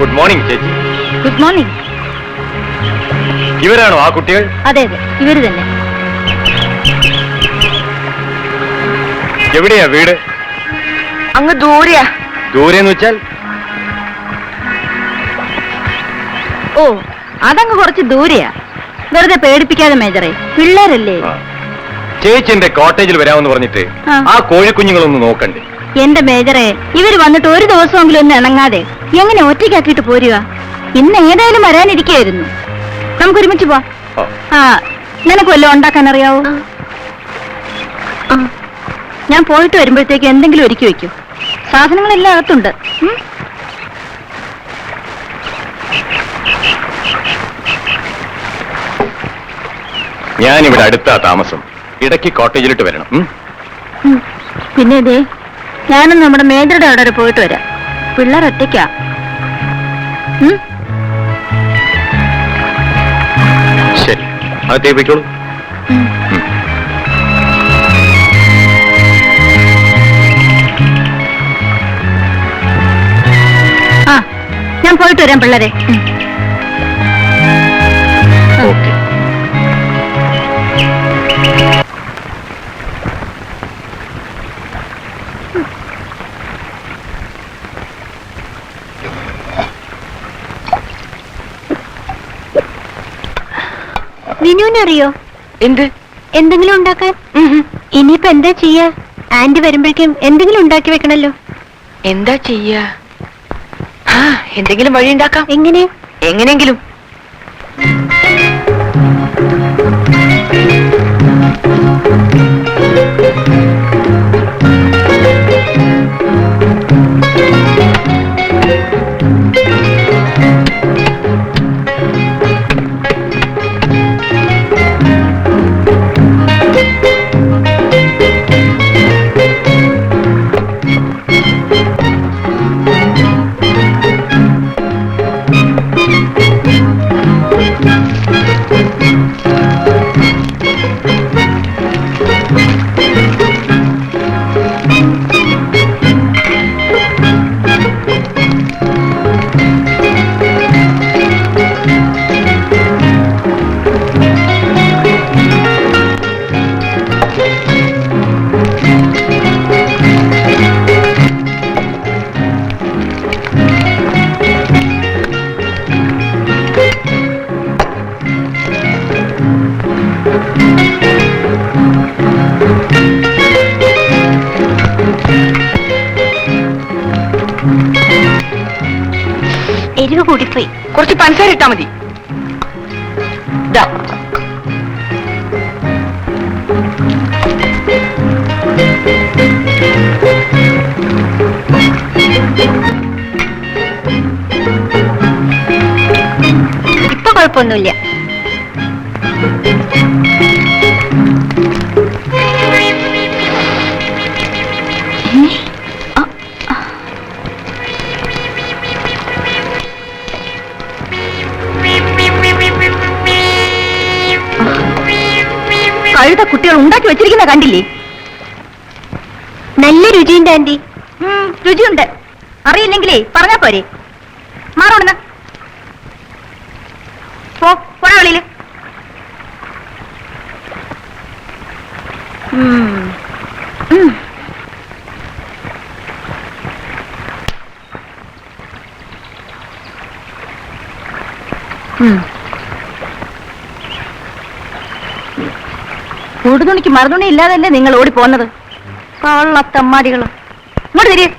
Good morning ചേച്ചി. Good morning. ഇവരാണോ ആ കുട്ടികൾ? അതെ അതെ, ഇവര് തന്നെ. എവിടെയാ വീട്? അങ്ങ് ദൂരെയാ. ദൂരെന്ന് വെച്ചാൽ? ഓ, അതങ്ങ് കുറച്ച് ദൂരെയാ. വെറുതെ പേടിപ്പിക്കാതെ മേജറെ, പിള്ളേരല്ലേ. ചേച്ചി എന്റെ കോട്ടേജിൽ വരാമെന്ന് പറഞ്ഞിട്ട് ആ കോഴിക്കുഞ്ഞുങ്ങളൊന്ന് നോക്കണ്ടേ? എന്റെ മേജറെ, ഇവര് വന്നിട്ട് ഒരു ദിവസമെങ്കിലും ഒന്ന് ഇണങ്ങാതെ എങ്ങനെ ഒറ്റയ്ക്കാക്കിയിട്ട് പോരുക? ഇന്ന് ഏതായാലും വരാനിരിക്കായിരുന്നു. നമുക്ക് ഒരുമിച്ച് പോവാം. ആ, നിനക്ക് വല്ലതും ഉണ്ടാക്കാൻ അറിയാവോ? ഞാൻ പോയിട്ട് വരുമ്പോഴത്തേക്ക് എന്തെങ്കിലും ഒരുക്കി വെക്കൂ. സാധനങ്ങളെല്ലാം അകത്തുണ്ട്. ഞാനിവിടെ അടുത്താ താമസം. ഇടയ്ക്ക് കോട്ടേജിലിട്ട് വരണം. പിന്നെ ഇതേ, ഞാനും നമ്മുടെ മേജറുടെ അവിടെ വരെ പോയിട്ട് വരാം. പിള്ളേർ ഒറ്റയ്ക്കാ. ശരി, അകത്തേ പോയിക്കോളൂ. ആ, ഞാൻ പോയിട്ട് വരാം പിള്ളേരെ. ഓക്കെ. വിനുവിനറിയോ എന്ത്? എന്തെങ്കിലും ഉണ്ടാക്കാൻ? ഇനിയിപ്പോ എന്താ ചെയ്യാ? ആന്റി വരുമ്പോഴേക്കും എന്തെങ്കിലും ഉണ്ടാക്കി വെക്കണല്ലോ. എന്താ ചെയ്യാ? എന്തെങ്കിലും വഴി ഉണ്ടാക്കാം. എങ്ങനെ? എങ്ങനെയെങ്കിലും. എരിവ് കൂടിപ്പോയി. കുറച്ച് പഞ്ചസാര ഇട്ടാ മതി. ഇപ്പൊ കുഴപ്പമൊന്നുമില്ല. കഴുത കുട്ടികൾ ഉണ്ടാക്കി വെച്ചിരിക്കുന്ന കണ്ടില്ലേ? നല്ല രുചിയുണ്ട് ആന്റി. രുചിയുണ്ട്. അറിയില്ലെങ്കിലേ പറഞ്ഞാ പോരെ. മാറോടുന്ന പോടാ വെളിയില്. കൂടുതുണിക്ക് മറുതുണി ഇല്ലാതല്ലേ നിങ്ങൾ ഓടിപ്പോന്നത്? കള്ളത്തമ്മാടികള്. ഇങ്ങോട്ട് തിരികെ.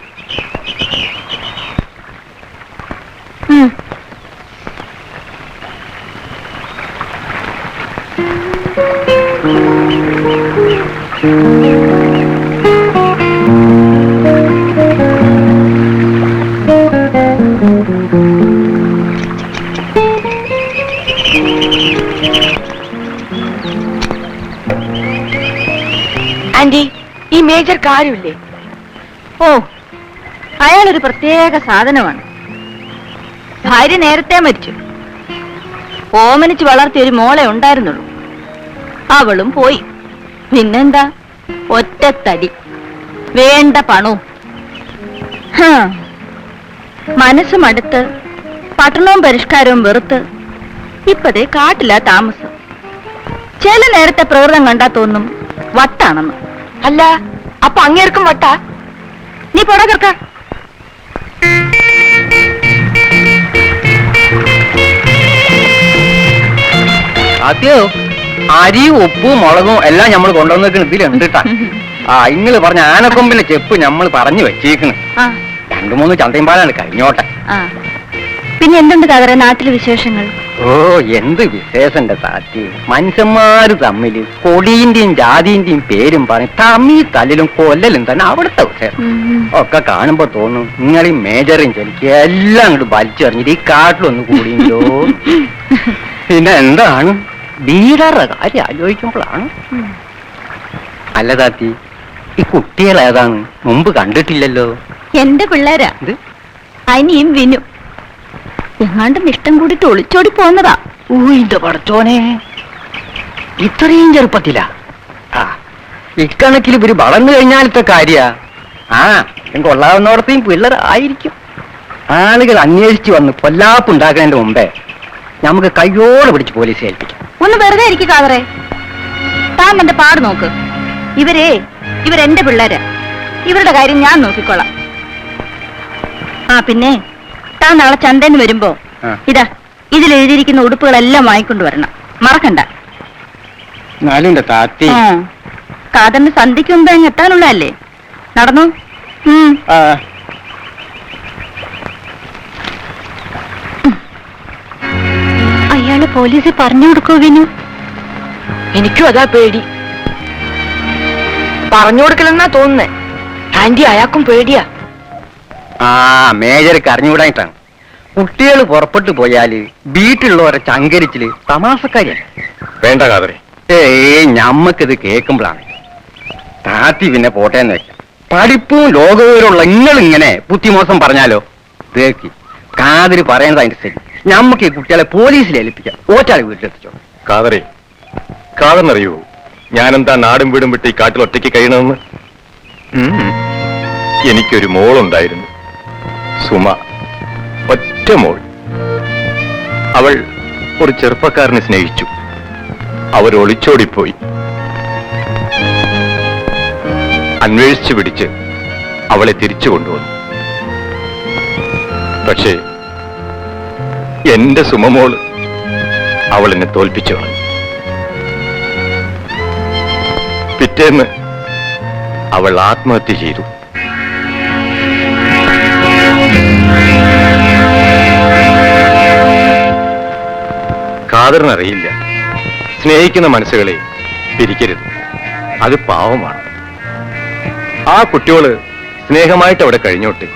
ആന്റി, ഈ മേജർ കാര്യമില്ലേ? ഓ, അയാളൊരു പ്രത്യേക സാധനമാണ്. ഭാര്യ നേരത്തെ മരിച്ചു. ഓമനിച്ച് വളർത്തിയ ഒരു മോളെ ഉണ്ടായിരുന്നുള്ളൂ. അവളും പോയി. പിന്നെന്താ, ഒറ്റത്തടി, വേണ്ട പണവും. മനസ്സും അടുത്ത് പട്ടണവും പരിഷ്കാരവും വെറുത്ത് ഇപ്പതേ കാട്ടില്ല താമസം. ചില നേരത്തെ പ്രകൃതം കണ്ടാ തോന്നും വട്ടാണെന്ന്. അല്ല, അപ്പൊ അങ്ങേർക്കും വട്ടാ? നീ പോടാ ചെറുക്ക. അതെയോ? അരിയും ഉപ്പും മുളകും എല്ലാം നമ്മൾ കൊണ്ടുവന്നേക്കണ ഇതിലുണ്ട് കേട്ടാ. ഇങ്ങള് പറഞ്ഞ ആനക്കൊമ്പിലെ ചെപ്പ് നമ്മൾ പറഞ്ഞു വെച്ചേക്കണ്. ആ 2-3 ചന്തയും പാലാണ് കഴിഞ്ഞോട്ടെ. ആ പിന്നെ എന്തുണ്ട് കാതറ നാട്ടിലെ വിശേഷങ്ങൾ? ഓ, എന്ത് വിശേഷന്റെ താറ്റി. മനുഷ്യന്മാര് തമ്മില് കൊടിന്റെയും ജാതിന്റെയും പേരും പറഞ്ഞ് തമ്മി തല്ലിലും കൊല്ലലും തന്നെ അവിടുത്തെ വിശേഷം. ഒക്കെ കാണുമ്പോ തോന്നും നിങ്ങളീ മേജറും ചെലിക്ക് എല്ലാം അങ്ങോട്ട് വലിച്ചെറിഞ്ഞിട്ട് ഈ കാട്ടിലൊന്ന് കൂടിയോ. പിന്നെ എന്താണ് വീടറുടെ കാര്യം ആലോചിക്കുമ്പോഴാണ്. അല്ല താത്തി, ഈ കുട്ടികൾ ഏതാണ്? മുമ്പ് കണ്ടിട്ടില്ലല്ലോ. എന്റെ പിള്ളേരാ, അനിയും വിനു. എങ്ങാണ്ടും ഇഷ്ടം കൂടിട്ട് ഒളിച്ചോടി പോന്നതാ. ഊയിന്റെ പടച്ചോനെ, ഇത്രയും ചെറുപ്പത്തിലാ? ഇക്കണക്കിൽ ഇവര് വളർന്നു കഴിഞ്ഞാലത്തെ കാര്യ. കൊള്ളാവുന്നോടത്തെയും പിള്ളേർ ആയിരിക്കും. ആളുകൾ അന്വേഷിച്ചു വന്ന് പൊല്ലാപ്പുണ്ടാക്കുന്നതിന്റെ മുമ്പേ നമുക്ക് കയ്യോടെ പിടിച്ച് പോലീസ് ഏൽപ്പിക്കാം. ഒന്ന് വെറുതെ ഇരിക്കും കാതറേ. താൻ എന്റെ പാട് നോക്ക്. ഇവരെന്റെ പിള്ളേരാ. ഇവരുടെ കാര്യം ഞാൻ നോക്കിക്കോളാം. പിന്നെ താൻ നാളെ ചന്തന്ന് വരുമ്പോ ഇതാ ഇതിലെഴുതിയിരിക്കുന്ന ഉടുപ്പുകളെല്ലാം വാങ്ങിക്കൊണ്ടുവരണം, മറക്കണ്ട. കാതറിന് സന്ധ്യയ്ക്ക് മുമ്പ് അങ്ങ് എത്താനുള്ളതല്ലേ. നടന്നു. അയാള് പോലീസിൽ പറഞ്ഞു കൊടുക്കോ വിനു? എനിക്കും അതാ പേടി. പറഞ്ഞു കൊടുക്കലെന്നാ തോന്നുന്നേ. ആന്റി അയാൾക്കും പേടിയാ. മേജർക്ക് അറിഞ്ഞുകൂടായിട്ടാണ്. കുട്ടികൾ പുറപ്പെട്ടു പോയാല് വീട്ടിലുള്ളവരെ ചങ്കരിച്ചില് തമാസക്കാരിയല്ല. വേണ്ട കാതറെ. ഞമ്മക്കിത് കേൾക്കുമ്പോഴാണ് താത്തി പിന്നെ പോട്ടേന്ന് വെക്കാം. പഠിപ്പും ലോകവിവരമുള്ള നിങ്ങളിങ്ങനെ ബുദ്ധിമോശം പറഞ്ഞാലോ? തേക്കി കാതിര് പറയുന്നത് അതിന്റെ ശരി. ഞമ്മക്ക് ഈ കുട്ടികളെ പോലീസിൽ ഏൽപ്പിക്കാം. ഓച്ചാളെ വീട്ടിലെത്തിച്ചോ. കാതറെ, കാതെന്നറിയൂ ഞാനെന്താ നാടും വീടും വിട്ട് ഈ കാട്ടിൽ ഒറ്റയ്ക്ക് കഴിയണമെന്ന്? എനിക്കൊരു മോളുണ്ടായിരുന്നു, സുമ. ഒറ്റ മോൾ. അവൾ ഒരു ചെറുപ്പക്കാരനെ സ്നേഹിച്ചു. അവർ ഒളിച്ചോടിപ്പോയി. അന്വേഷിച്ചു പിടിച്ച് അവളെ തിരിച്ചു കൊണ്ടുവന്നു. പക്ഷേ എന്റെ സുമമോള് അവൾ എന്നെ തോൽപ്പിച്ചു കളഞ്ഞു. പിറ്റേന്ന് അവൾ ആത്മഹത്യ ചെയ്തു. കാതറിനറിയില്ല, സ്നേഹിക്കുന്ന മനസ്സുകളെ പിരിക്കരുത്. അത് പാവമാണ്. ആ കുട്ടിയോള് സ്നേഹമായിട്ട് അവിടെ കഴിഞ്ഞോട്ട്.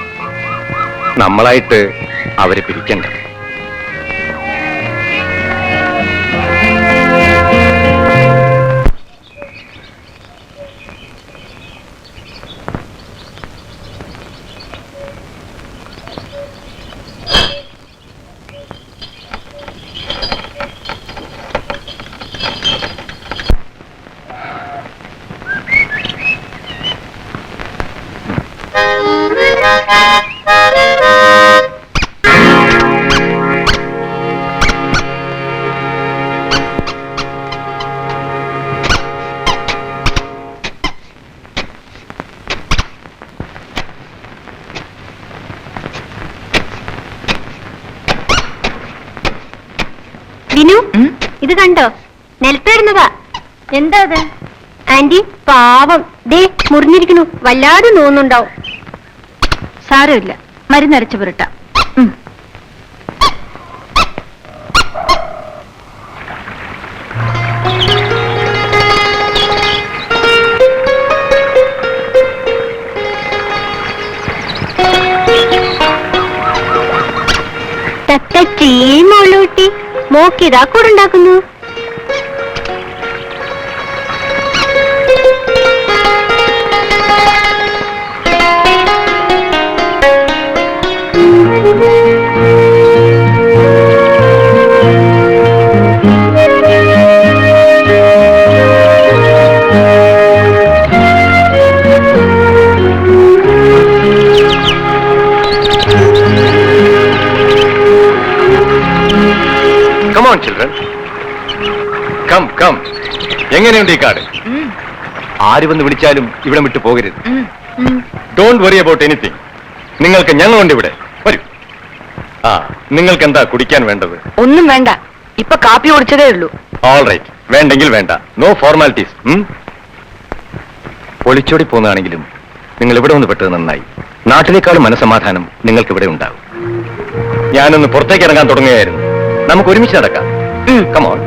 നമ്മളായിട്ട് അവരെ പിരിക്കണ്ട. വിനു, ഇത് കണ്ടോ? നിലത്തിടുന്നതാ. എന്താ അത്? ആന്റി പാവം ദേ മുറിഞ്ഞിരിക്കണു. വല്ലാതെ നോന്നുണ്ടാവും. സാരമില്ല, മരുന്നരച്ചു പുരട്ടാം. മോളൂട്ടി മോക്കിതാ കൂടുണ്ടാക്കുന്നു. Come come. എങ്ങനെയുണ്ട് ഈ കാട്? ആര് വന്ന് വിളിച്ചാലും ഇവിടെ വിട്ടു പോകരുത്. Don't worry about anything. നിങ്ങൾക്ക് ഞങ്ങളുണ്ട് ഇവിടെ. വരൂ. ആ, നിങ്ങൾക്ക് എന്താ കുടിക്കാൻ വേണ്ടത്? ഒന്നും വേണ്ട, ഇപ്പൊ കാപ്പി കുടിച്ചതേ ഉള്ളൂ. ഓൾ റൈറ്റ്, വേണ്ടെങ്കിൽ വേണ്ട. No formalities. ഒളിച്ചോടി പോകുന്നതാണെങ്കിലും നിങ്ങൾ ഇവിടെ ഒന്ന് പെട്ടത് നന്നായി. നാട്ടിലേക്കാളും മനസമാധാനം നിങ്ങൾക്ക് ഇവിടെ ഉണ്ടാവും. ഞാനൊന്ന് പുറത്തേക്ക് ഇറങ്ങാൻ തുടങ്ങുകയായിരുന്നു. നമുക്ക് ഒരുമിച്ച് നടക്കാം. കമോൺ.